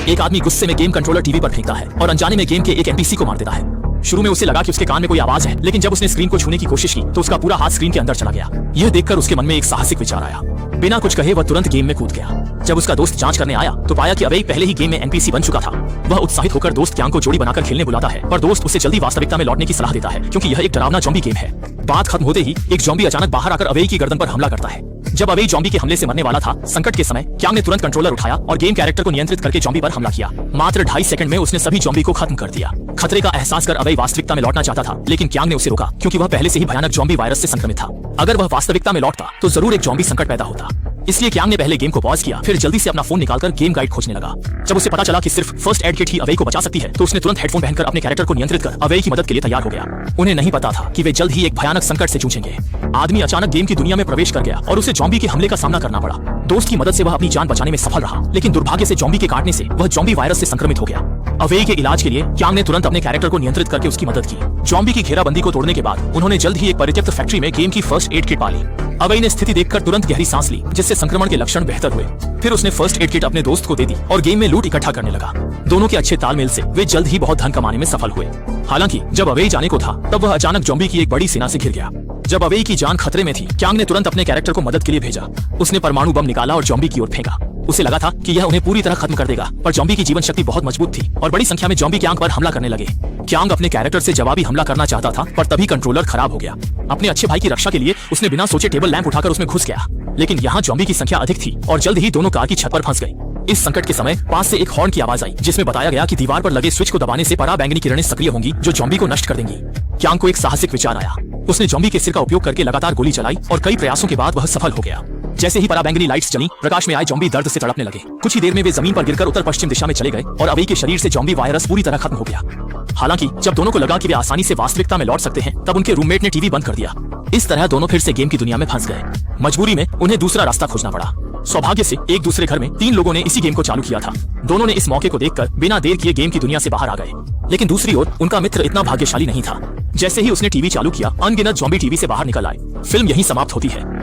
एक आदमी गुस्से में गेम कंट्रोलर टीवी पर फेंकता है और अनजाने में गेम के एक एनपीसी को मार देता है। शुरू में उसे लगा कि उसके कान में कोई आवाज है, लेकिन जब उसने स्क्रीन को छूने की कोशिश की तो उसका पूरा हाथ स्क्रीन के अंदर चला गया। यह देखकर उसके मन में एक साहसिक विचार आया। बिना कुछ कहे वह तुरंत गेम में कूद गया। जब उसका दोस्त जांच करने आया तो पाया कि अवेई पहले ही गेम में एनपीसी बन चुका था। वह उत्साहित होकर दोस्त क्यांग को जोड़ी बनाकर खेलने बुलाता है, पर दोस्त उसे जल्दी वास्तविकता में लौटने की सलाह देता है, क्योंकि यह एक डरावना ज़ॉम्बी गेम है। बात खत्म होते ही एक ज़ॉम्बी अचानक बाहर आकर अवेई की गर्दन पर हमला करता है। जब अवेई ज़ॉम्बी के हमले से मरने वाला था, संकट के समय क्यांग ने तुरंत कंट्रोलर उठाया और गेम कैरेक्टर को नियंत्रित करके ज़ॉम्बी पर हमला किया। मात्र 2.5 सेकंड में उसने सभी ज़ॉम्बी को खत्म कर दिया। खतरे का एहसास कर अवेई वास्तविकता में लौटना चाहता था, लेकिन क्यांग ने उसे रोका, क्योंकि वह पहले से ही भयानक ज़ॉम्बी वायरस से संक्रमित था। अगर वह वास्तविकता में लौटता तो जरूर एक ज़ॉम्बी संकट पैदा होता। इसलिए क्यांग ने पहले गेम को पॉज किया, फिर जल्दी से अपना फोन निकालकर गेम गाइड खोजने लगा। जब उसे पता चला कि सिर्फ फर्स्ट एड किट ही अवेई को बचा सकती है, तो उसने तुरंत हेडफोन पहनकर अपने कैरेक्टर को नियंत्रित कर अवेई की मदद के लिए तैयार हो गया। उन्हें नहीं पता था कि वे जल्द ही एक भयानक संकट से जूझेंगे। आदमी अचानक गेम की दुनिया में प्रवेश कर गया और उसे ज़ॉम्बी के हमले का सामना करना पड़ा। दोस्त की मदद से वह अपनी जान बचाने में सफल रहा, लेकिन दुर्भाग्य से ज़ॉम्बी के काटने से वह ज़ॉम्बी वायरस से संक्रमित हो गया। अवेई के इलाज के लिए क्यांग ने तुरंत अपने कैरेक्टर को नियंत्रित करके उसकी मदद की। ज़ॉम्बी की घेराबंदी को तोड़ने के बाद उन्होंने जल्द ही एक परित्यक्त फैक्ट्री में गेम की फर्स्ट एड किट पा ली। अवेई ने स्थिति देखकर तुरंत गहरी सांस ली, जिससे संक्रमण के लक्षण बेहतर हुए। फिर उसने फर्स्ट एड किट अपने दोस्त को दे दी और गेम में लूट इकट्ठा करने लगा। दोनों के अच्छे तालमेल से वे जल्द ही बहुत धन कमाने में सफल हुए। हालांकि जब अवेई जाने को था, तब वह अचानक ज़ॉम्बी की एक बड़ी सेना से घिर गया। जब अवेई की जान खतरे में थी, क्यांग ने तुरंत अपने कैरेक्टर को मदद के लिए भेजा। उसने परमाणु बम निकाला और ज़ॉम्बी की ओर फेंका। उसे लगा था कि यह उन्हें पूरी तरह खत्म कर देगा, पर ज़ॉम्बी की जीवन शक्ति बहुत मजबूत थी और बड़ी संख्या में ज़ॉम्बी क्यांग पर हमला करने लगे। क्यांग अपने कैरेक्टर से जवाबी हमला करना चाहता था, पर तभी कंट्रोलर खराब हो गया। अपने अच्छे भाई की रक्षा के लिए उसने बिना सोचे टेबल लैंप उठाकर उसमें घुस गया, लेकिन यहाँ ज़ॉम्बी की संख्या अधिक थी और जल्द ही दोनों कार की छत पर फंस गई। इस संकट के समय पास से एक हॉर्न की आवाज आई, जिसमें बताया गया कि दीवार पर लगे स्विच को दबाने से पराबैंगनी किरणें सक्रिय होंगी, जो ज़ॉम्बी को नष्ट कर देंगी। क्यांग को एक साहसिक विचार आया। उसने ज़ॉम्बी के सिर का उपयोग करके लगातार गोली चलाई और कई प्रयासों के बाद वह सफल हो गया। जैसे ही पराबैंगनी लाइट्स जली, प्रकाश में आए ज़ॉम्बी दर्द से तड़पने लगे। कुछ ही देर में वे जमीन पर गिरकर उत्तर पश्चिम दिशा में चले गए और अवेई के शरीर से ज़ॉम्बी वायरस पूरी तरह खत्म हो गया। हालांकि जब दोनों को लगा कि वे आसानी से वास्तविकता में लौट सकते हैं, तब उनके रूममेट ने टीवी बंद कर दिया। इस तरह दोनों फिर से गेम की दुनिया में फंस गए। मजबूरी में उन्हें दूसरा रास्ता खोजना पड़ा। सौभाग्य से एक दूसरे घर में 3 लोगों ने इसी गेम को चालू किया था। दोनों ने इस मौके को देखकर बिना देर किए गेम की दुनिया से बाहर आ गए। लेकिन दूसरी ओर उनका मित्र इतना भाग्यशाली नहीं था। जैसे ही उसने टीवी चालू किया, अनगिनत ज़ॉम्बी टीवी से बाहर निकल आए। फिल्म यहीं समाप्त होती है।